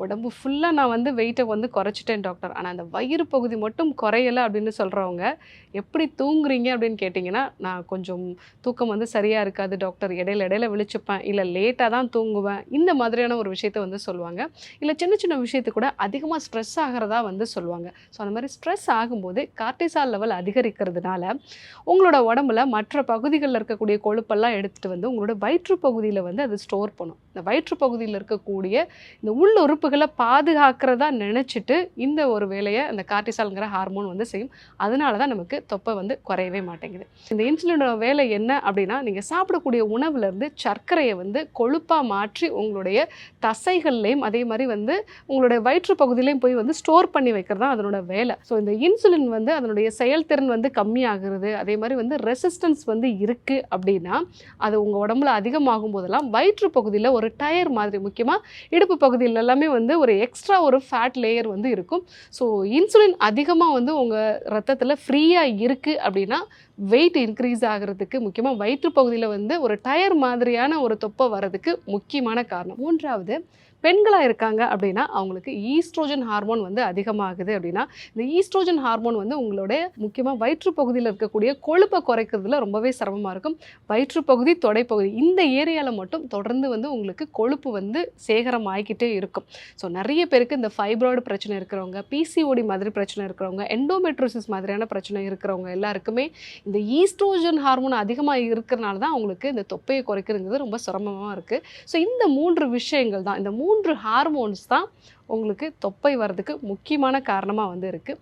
உடம்பு ஃபுல்லாக நான் வந்து வெயிட்டை வந்து குறைச்சிட்டேன் டாக்டர். ஆனால் அந்த வயிறு பகுதி மட்டும் குறையலை அப்படின்னு சொல்கிறவங்க, எப்படி தூங்குறீங்க அப்படின்னு கேட்டிங்கன்னா, நான் கொஞ்சம் தூக்கம் வந்து சரியாக இருக்காது டாக்டர். இடையில இடையில விழிச்சுப்பேன். இல்லை லேட்டாக தான் தூங்குவேன். இந்த மாதிரியான ஒரு விஷயத்த வந்து சொல்லுவாங்க. இல்லை சின்ன சின்ன விஷயத்துக்கு கூட அதிகமாக ஸ்ட்ரெஸ் ஆகிறதா வந்து சொல்லுவாங்க. ஸோ அந்த மாதிரி ஸ்ட்ரெஸ் ஆகும்போது கார்ட்டிசால் லெவல் அதிகரிக்கிறதுனால, உங்களோட உடம்புல மற்ற பகுதிகள்ல இருக்கக்கூடிய கொழுப்பெல்லாம் எடுத்துட்டு வந்து உங்களோட வயிற்று பகுதியில வந்து அது ஸ்டோர் பண்ணும். இந்த வயிற்று பகுதியில இருக்கக்கூடிய இந்த உள் உறுப்புகள பாதுகாக்கிறதா நினைச்சிட்டு, இந்த ஒரு வேலைய அந்த கார்ட்டிசால்ங்கிற ஹார்மோன் வந்து செய்யும். அதனால தான் நமக்கு தொப்பை வந்து குறையவே மாட்டேங்குது. இந்த இன்சுலினோட வேலை என்ன அப்படின்னா, நீங்க சாப்பிடக்கூடிய உணவுலேருந்து சர்க்கரைய வந்து கொழுப்பா மாற்றி உங்களுடைய தசைகள்லயும், அதே மாரி வந்து உங்களுடைய வயிற்று பகுதியிலயும் போய் வந்து ஸ்டோர் பண்ணி வைக்கிறது தான் அதனோட வேலை. ஸோ இந்த இன்சுலின் வந்து அதனுடைய செயல்திறன் வந்து கம்மியாகிறது. அதே மாரி வந்து ரெசிஸ்டன்ஸ் வந்து இருக்கு அப்படின்னா, அது உங்க உடம்புல அதிகமாகும் போதெல்லாம் வயிற்று பகுதியில ஒரு டயர் மாதிரி, முக்கியமா இடுப்பு பகுதியில எல்லாமே வந்து ஒரு எக்ஸ்ட்ரா ஒரு ஃபேட் லேயர் வந்து இருக்கும். ஸோ இன்சுலின் அதிகமா வந்து உங்க ரத்தத்துல ஃப்ரீயா இருக்கு அப்படின்னா, வெயிட் இன்க்ரீஸ் ஆகுறதுக்கு, முக்கியமா வயிற்று பகுதியில வந்து ஒரு டயர் மாதிரியான ஒரு தொப்பை வரதுக்கு முக்கியமான காரணம். 3வது, பெண்களா இருக்காங்க அப்படின்னா, அவங்களுக்கு ஈஸ்ட்ரோஜன் ஹார்மோன் வந்து அதிகமாகுது அப்படின்னா, இந்த ஈஸ்ட்ரோஜன் ஹார்மோன் வந்து உங்களுடைய முக்கியமா வயிற்று பகுதியில இருக்கக்கூடிய கொழுப்பை குறைக்கிறதுல ரொம்பவே சிரமமா இருக்கும். வயிற்று பகுதி, தொடைப்பகுதி இந்த ஏரியால மட்டும் தொடர்ந்து வந்து உங்களுக்கு கொழுப்பு வந்து சேகரம் ஆகிக்கிட்டே இருக்கும். ஸோ நிறைய பேருக்கு இந்த ஃபைப்ராய்டு பிரச்சனை இருக்கிறவங்க, பிசிஓடி மாதிரி பிரச்சனை இருக்கிறவங்க, எண்டோமெட்ரோசிஸ் மாதிரியான பிரச்சனை இருக்கிறவங்க எல்லாருக்குமே இந்த ஈஸ்ட்ரோஜன் ஹார்மோன் அதிகமா இருக்கிறனால தான் அவங்களுக்கு இந்த தொப்பையை குறைக்கிறதுங்கிறது ரொம்ப சிரமமா இருக்கு. ஸோ இந்த 3 விஷயங்கள் தான், இந்த 3 ஹார்மோன்ஸ் தான் உங்களுக்கு தொப்பை வர்றதுக்கு முக்கியமான காரணமா வந்து இருக்கு.